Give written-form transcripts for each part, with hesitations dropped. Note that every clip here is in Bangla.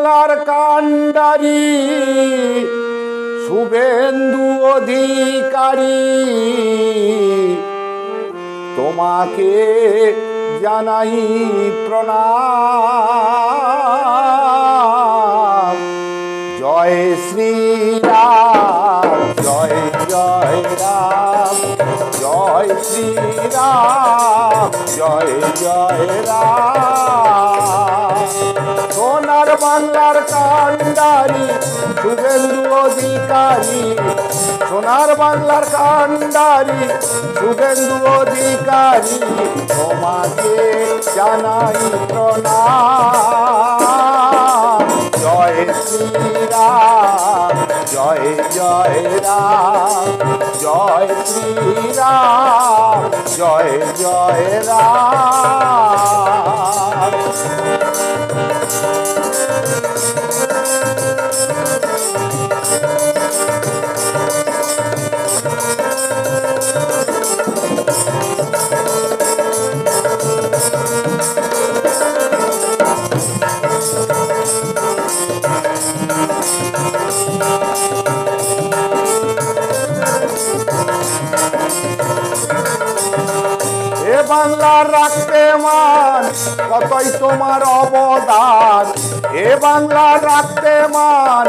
বাংলার কান্ডারি শুভেন্দু অধিকারী, তোমাকে জানাই প্রণাম। জয় শ্রীরাম, জয় জয় রাম, জয় শ্রীরাম, জয় জয় রাম। সোনার বাংলার কান্ডারি শুভেন্দু অধিকারী, সোনার বাংলার কান্ডারি শুভেন্দু অধিকারী, তোমাকে জানাই প্রণাম। জয় শ্রীরাম, জয় জয় রাম, জয় শ্রীরাম, জয় জয় রাম। এ বাংলার রাখতে মান কতই তোমার অবদান, এ বাংলার রাখতে মান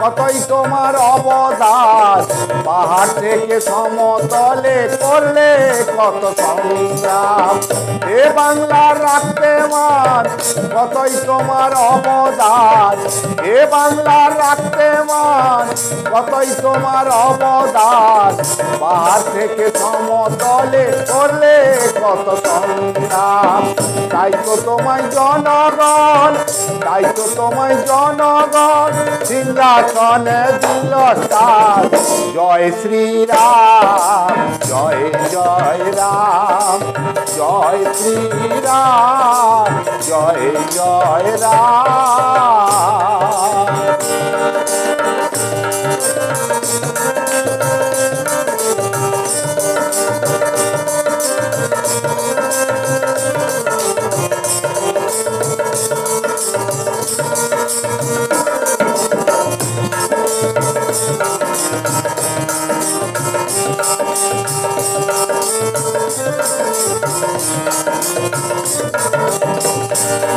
কতই তোমার অবদান। পাহাড় থেকে সমতলে করলে কত সংগ্রাম, এ বাংলার রাখতে মান কতই তোমার অবদান, এ বাংলার রাখতে মান কতই তোমার অবদান। পাহাড় থেকে সমতলে করলে কত সংগ্রাম। তাই তো তোমায় জনগণ, তাই তো তোমায় জনগণ সিংহাসনে দিল স্থান। জয় শ্রীরাম, জয় জয় রাম, জয় শ্রীরাম, জয় জয় রাম।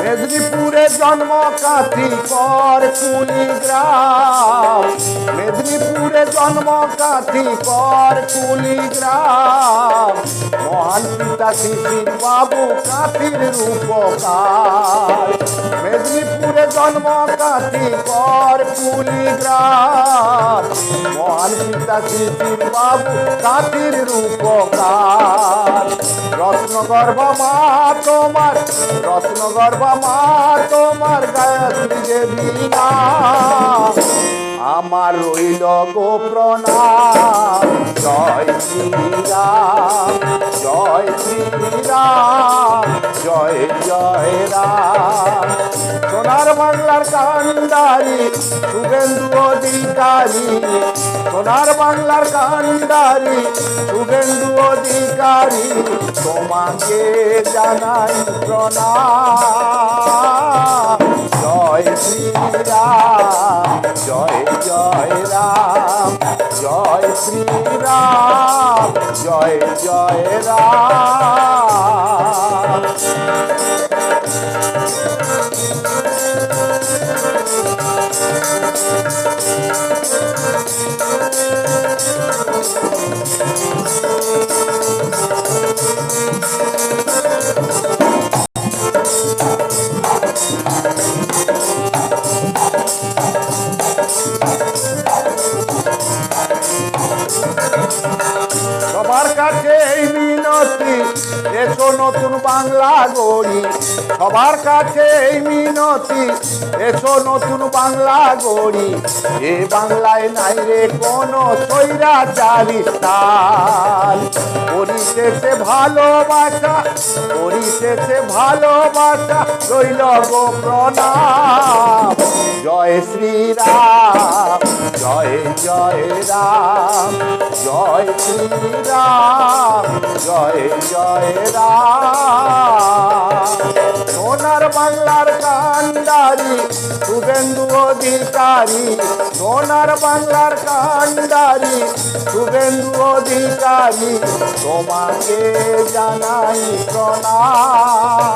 মেদিনীপুরে জন্ম কাঠিকর কুলিগ্রাম, মেদিনীপুরে জন্ম কাঠিকর কুলিগ্রাম। মহান পিতা শিশির বাবু কাঠির রূপকার, মেদিনীপুরে জন্ম কাঠিকর কুলিগ্রাম। মহান পিতা শিশির বাবু কাঠির রূপকার। রত্নগর্ভা মা তোমার, রত্নগর্ভা মা তোমার গায়ত্রী দেবী নাম আমার রইল গো প্রণাম। জয় শ্রীরাম, জয় শ্রীরাম, জয় জয় রাম। সোনার বাংলার কান্ডারি শুভেন্দু অধিকারী, সোনার বাংলার কান্ডারি শুভেন্দু অধিকারী, তোমাকে জানাই প্রণাম। জয় শ্রীরাম, জয় জয় রাম, জয় শ্রীরাম, জয় জয় রাম। সবার কাছে এই মিনতি, এসো নতুন বাংলা গড়ি। সবার কাছে এই মিনতি, এসো নতুন বাংলা গড়ি। এ বাংলায় নাই রে কোনো স্বৈরাচারী স্থান। পরিশেষে ভালোবাসা, পরিশেষে ভালোবাসা রইল গো প্রণাম। জয় শ্রীরাম, জয় জয় রাম, জয় শ্রীরাম, জয় জয় রাম। সোনার বাংলার কান্ডারি শুভেন্দু অধিকারী, সোনার বাংলার কান্ডারি শুভেন্দু অধিকারী, তোমাকে জানাই প্রণাম।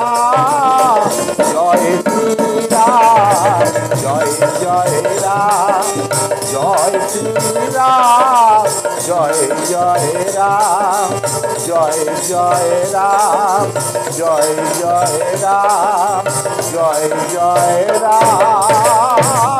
জয় শ্রীরাম, জয় জয় রাম, জয় শ্রীরাম, জয় জয় রাম, জয় জয় রাম, জয় জয় রাম, জয় জয় রাম।